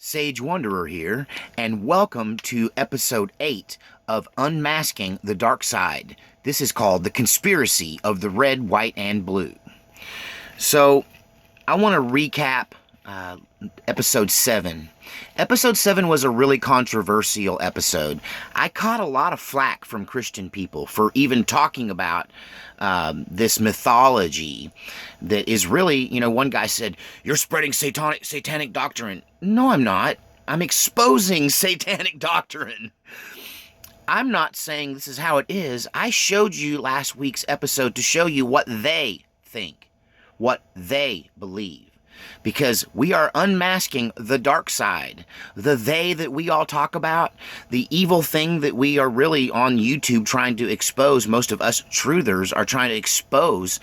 Sage Wanderer here, and welcome to Episode 8 of Unmasking the Dark Side. This is called The Conspiracy of the Red, White, and Blue. So, I want to recap Episode 7. Episode 7 was a really controversial episode. I caught a lot of flack from Christian people for even talking about this mythology that is really, one guy said, "You're spreading satanic doctrine." No, I'm not. I'm exposing satanic doctrine. I'm not saying this is how it is. I showed you last week's episode to show you what they think, what they believe. Because we are unmasking the dark side, the they that we all talk about, the evil thing that we are really on YouTube trying to expose. Most of us truthers are trying to expose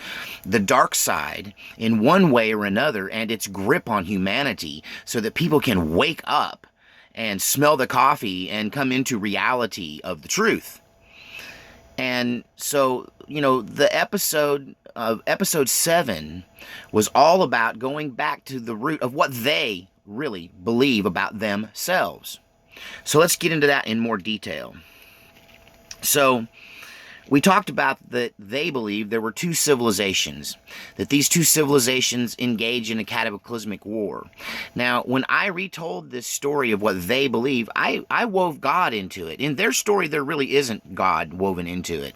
the dark side in one way or another and its grip on humanity so that people can wake up and smell the coffee and come into reality of the truth. And so, the episode 7 was all about going back to the root of what they really believe about themselves. So let's get into that in more detail. So we talked about that they believe there were two civilizations, that these two civilizations engage in a cataclysmic war. Now, when I retold this story of what they believe, I wove God into it. In their story, there really isn't God woven into it.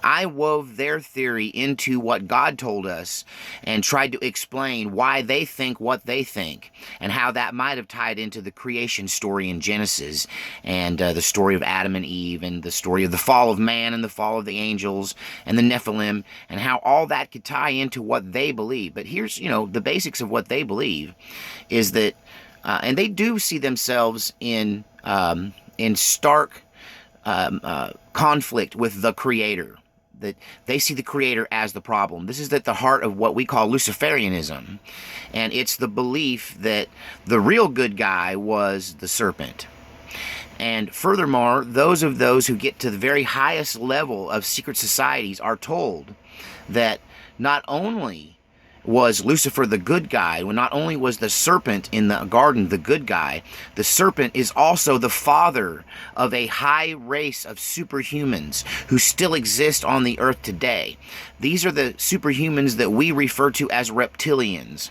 I wove their theory into what God told us and tried to explain why they think what they think and how that might have tied into the creation story in Genesis and the story of Adam and Eve and the story of the fall of man and the fall of the angels and the Nephilim, and how all that could tie into what they believe. But here's, the basics of what they believe is that, and they do see themselves in stark conflict with the Creator. That they see the Creator as the problem. This is at the heart of what we call Luciferianism, and it's the belief that the real good guy was the serpent. And furthermore, those who get to the very highest level of secret societies are told that not only was Lucifer the good guy, not only was the serpent in the garden the good guy, the serpent is also the father of a high race of superhumans who still exist on the earth today. These are the superhumans that we refer to as reptilians.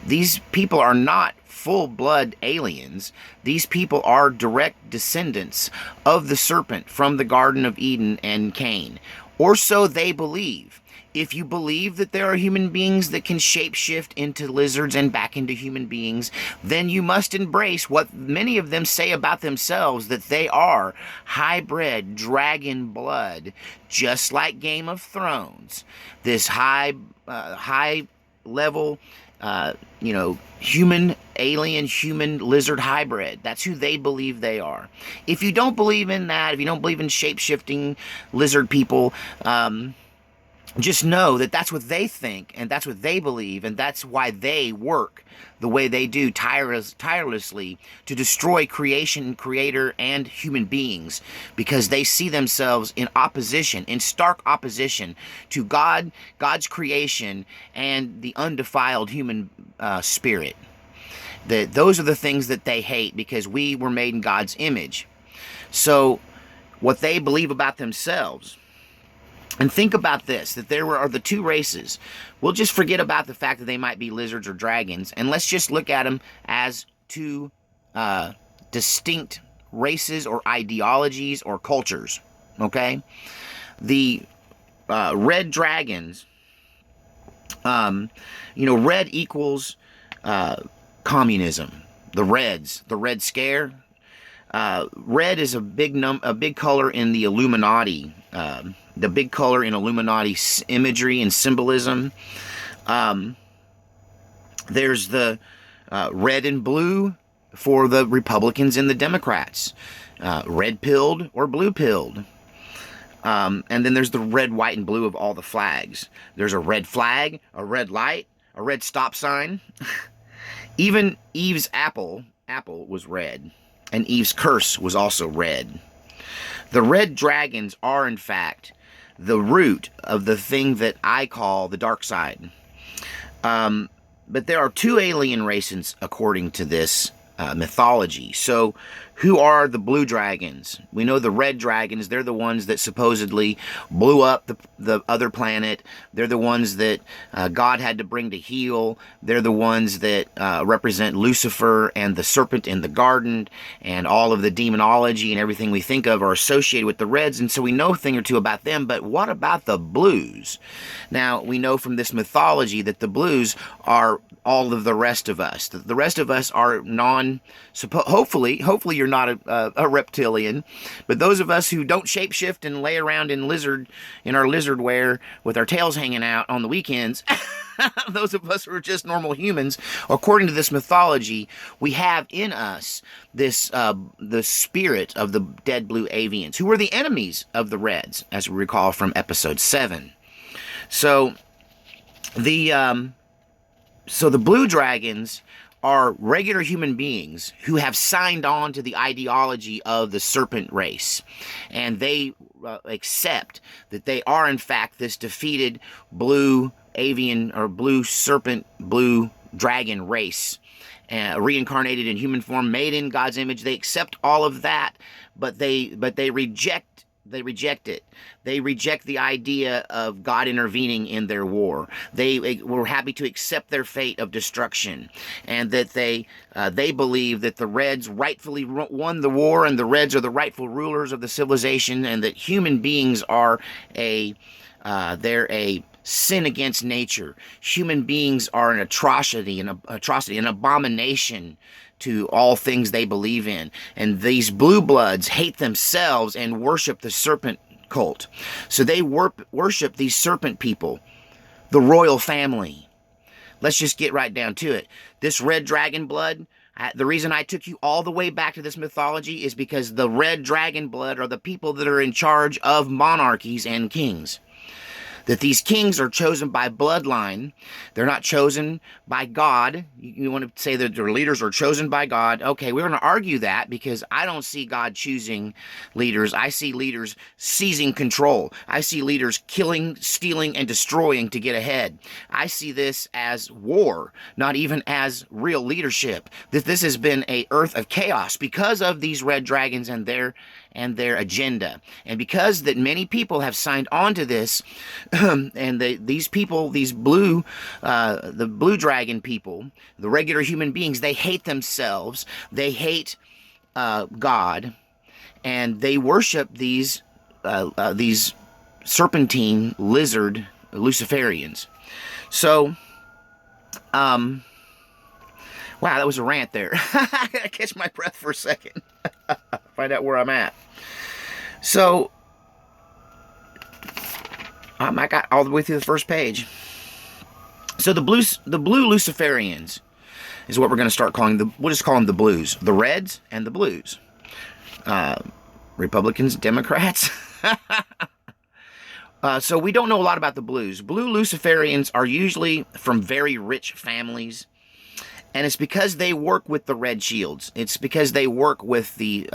These people are not full-blood aliens. These people are direct descendants of the serpent from the Garden of Eden and Cain. Or so they believe. If you believe that there are human beings that can shapeshift into lizards and back into human beings, then you must embrace what many of them say about themselves, that they are hybrid dragon blood, just like Game of Thrones. This high level human, alien, human, lizard hybrid. That's who they believe they are. If you don't believe in that, if you don't believe in shape-shifting lizard people, just know that that's what they think, and that's what they believe, and that's why they work the way they do tirelessly to destroy creation, creator, and human beings, because they see themselves in opposition, in stark opposition to God, God's creation, and the undefiled human spirit. Those are the things that they hate, because we were made in God's image. So what they believe about themselves. And think about this, that there are the two races. We'll just forget about the fact that they might be lizards or dragons, and let's just look at them as two distinct races or ideologies or cultures, okay? The red dragons, red equals communism. The Reds, the Red Scare. Red is a big color in the Illuminati, the big color in Illuminati imagery and symbolism. There's the red and blue for the Republicans and the Democrats, red-pilled or blue-pilled. And then there's the red, white, and blue of all the flags. There's a red flag, a red light, a red stop sign. Even Eve's apple was red. And Eve's curse was also red. The red dragons are, in fact, the root of the thing that I call the dark side. But there are two alien races, according to this mythology. So who are the blue dragons? We know the red dragons. They're the ones that supposedly blew up the other planet. They're the ones that God had to bring to heal. They're the ones that represent Lucifer and the serpent in the garden, and all of the demonology and everything we think of are associated with the reds, and so we know a thing or two about them. But what about the blues? Now, we know from this mythology that the blues are all of the rest of us. The rest of us are hopefully you're not a reptilian, but those of us who don't shapeshift and lay around in our lizard wear with our tails hanging out on the weekends, those of us who are just normal humans, according to this mythology, we have in us this the spirit of the dead blue avians, who were the enemies of the reds, as we recall from episode 7. So the blue dragons are regular human beings who have signed on to the ideology of the serpent race, and they accept that they are in fact this defeated blue avian or blue serpent, blue dragon race, reincarnated in human form, made in God's image. They accept all of that, but they reject it. They reject the idea of God intervening in their war. They were happy to accept their fate of destruction, and that they believe that the Reds rightfully won the war, and the Reds are the rightful rulers of the civilization, and that human beings are they're a sin against nature. Human beings are an atrocity, an abomination to all things they believe in. And these blue bloods hate themselves and worship the serpent cult. So they worship these serpent people, the royal family. Let's just get right down to it. This red dragon blood, the reason I took you all the way back to this mythology is because the red dragon blood are the people that are in charge of monarchies and kings. That these kings are chosen by bloodline. They're not chosen by God. You want to say that their leaders are chosen by God. Okay, we're going to argue that because I don't see God choosing leaders. I see leaders seizing control. I see leaders killing, stealing, and destroying to get ahead. I see this as war, not even as real leadership. That this has been an earth of chaos because of these red dragons and their agenda. And because that many people have signed on to this, and these people, the blue dragon people, the regular human beings, they hate themselves, they hate God, and they worship these serpentine lizard Luciferians. So, wow, that was a rant there. I gotta catch my breath for a second. Find out where I'm at. So, I got all the way through the first page. So the blue Luciferians is what we're going to start calling we'll just call them the blues. The reds and the blues. Republicans, Democrats. So we don't know a lot about the blues. Blue Luciferians are usually from very rich families. And it's because they work with the red shields. It's because they work with the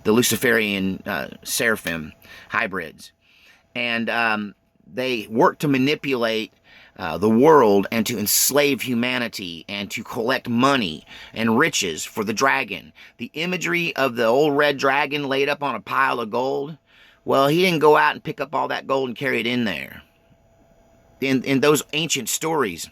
Luciferian seraphim hybrids. And they work to manipulate the world and to enslave humanity and to collect money and riches for the dragon. The imagery of the old red dragon laid up on a pile of gold, well, he didn't go out and pick up all that gold and carry it in there. In those ancient stories,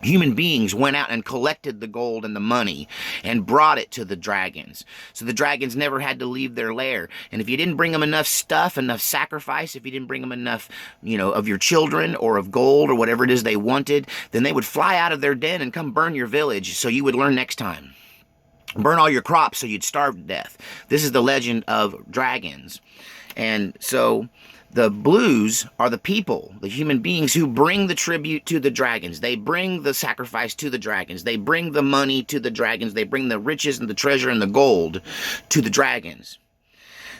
human beings went out and collected the gold and the money and brought it to the dragons. So the dragons never had to leave their lair. And if you didn't bring them enough stuff, enough sacrifice, if you didn't bring them enough, of your children or of gold or whatever it is they wanted, then they would fly out of their den and come burn your village so you would learn next time. Burn all your crops so you'd starve to death. This is the legend of dragons. And so the blues are the people, the human beings who bring the tribute to the dragons. They bring the sacrifice to the dragons. They bring the money to the dragons. They bring the riches and the treasure and the gold to the dragons.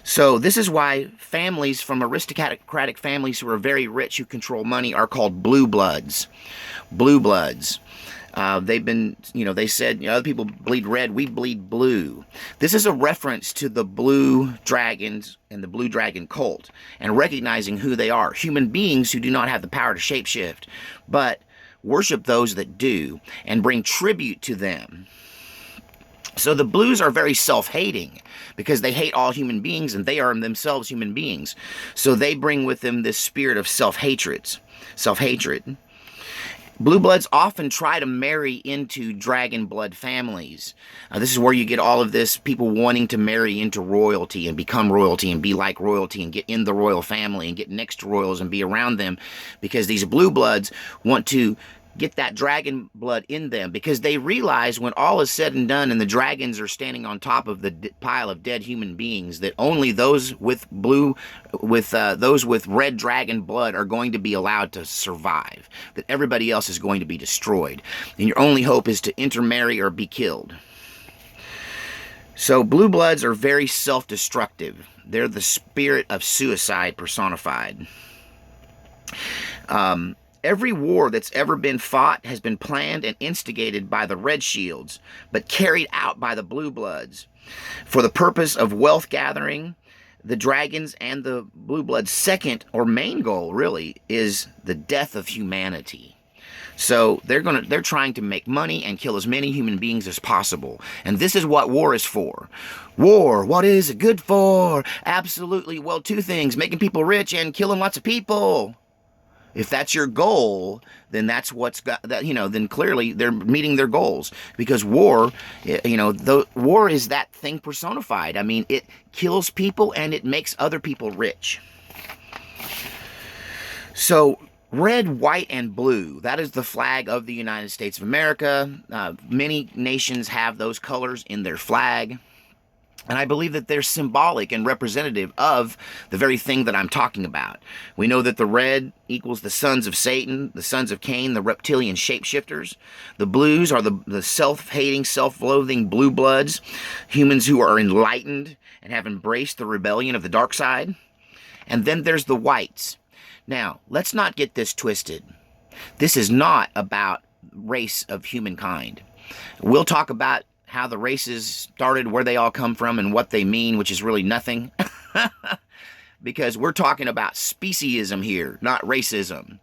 So this is why families from aristocratic families who are very rich, who control money, are called blue bloods. Blue bloods. They've been, they said, other people bleed red, we bleed blue. This is a reference to the blue dragons and the blue dragon cult, and recognizing who they are. Human beings who do not have the power to shapeshift, but worship those that do, and bring tribute to them. So the blues are very self-hating because they hate all human beings and they are themselves human beings. So they bring with them this spirit of self-hatred. Blue bloods often try to marry into dragon blood families. This is where you get all of this people wanting to marry into royalty and become royalty and be like royalty and get in the royal family and get next to royals and be around them, because these blue bloods want to get that dragon blood in them, because they realize when all is said and done and the dragons are standing on top of the pile of dead human beings, that only those with those with red dragon blood are going to be allowed to survive, that everybody else is going to be destroyed, and your only hope is to intermarry or be killed. So blue bloods are very self-destructive. They're the spirit of suicide personified. Every war that's ever been fought has been planned and instigated by the Red Shields, but carried out by the Blue Bloods. For the purpose of wealth gathering, the Dragons and the Blue Bloods' second or main goal, really, is the death of humanity. So they're trying to make money and kill as many human beings as possible. And this is what war is for. War, what is it good for? Absolutely, well, two things: making people rich and killing lots of people. If that's your goal, then that's what's got that, then clearly they're meeting their goals, because war, war is that thing personified. I mean, it kills people and it makes other people rich. So red, white, and blue, that is the flag of the United States of America. Many nations have those colors in their flag. And I believe that they're symbolic and representative of the very thing that I'm talking about. We know that the red equals the sons of Satan, the sons of Cain, the reptilian shapeshifters. The blues are the self-hating, self-loathing blue bloods, humans who are enlightened and have embraced the rebellion of the dark side. And then there's the whites. Now, let's not get this twisted. This is not about race of humankind. We'll talk about how the races started, where they all come from, and what they mean, which is really nothing. Because we're talking about speciesism here, not racism.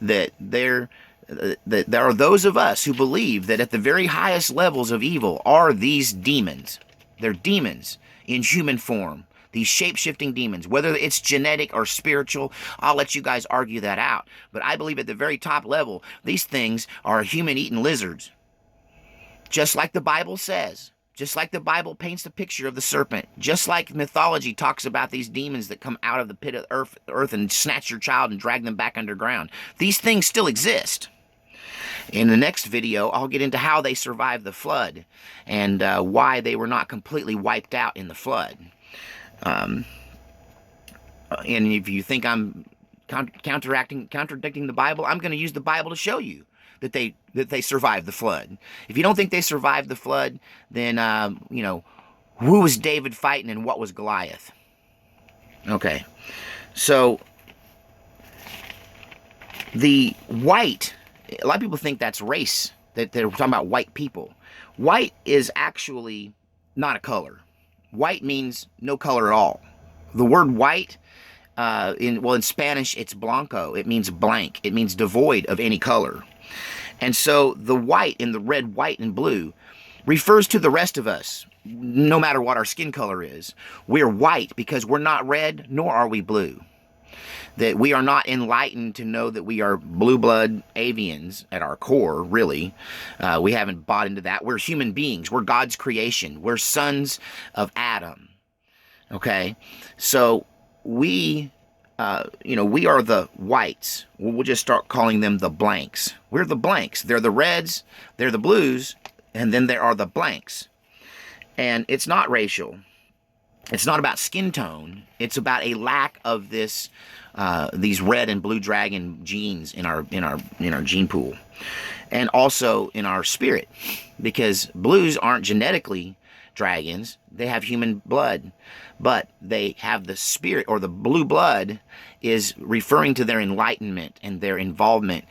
That there are those of us who believe that at the very highest levels of evil are these demons. They're demons in human form. These shape-shifting demons, whether it's genetic or spiritual, I'll let you guys argue that out. But I believe at the very top level, these things are human-eating lizards. Just like the Bible says, just like the Bible paints the picture of the serpent, just like mythology talks about these demons that come out of the pit of earth and snatch your child and drag them back underground. These things still exist. In the next video, I'll get into how they survived the flood and why they were not completely wiped out in the flood. And if you think I'm contradicting the Bible, I'm going to use the Bible to show you that they survived the flood. If you don't think they survived the flood, then who was David fighting and what was Goliath? Okay, so the white, a lot of people think that's race, that they're talking about white people. White is actually not a color. White means no color at all. The word white, in Spanish, it's blanco. It means blank. It means devoid of any color. And so the white in the red, white, and blue refers to the rest of us, no matter what our skin color is. We're white because we're not red, nor are we blue. That we are not enlightened to know that we are blue blood avians at our core, really. We haven't bought into that. We're human beings. We're God's creation. We're sons of Adam. Okay? So we are the whites. We'll just start calling them the blanks. We're the blanks. They're the reds, they're the blues, and then there are the blanks. And it's not racial. It's not about skin tone. It's about a lack of these red and blue dragon genes in our gene pool, and also in our spirit, because blues aren't genetically dragons. They have human blood, but they have the spirit, or the blue blood is referring to their enlightenment and their involvement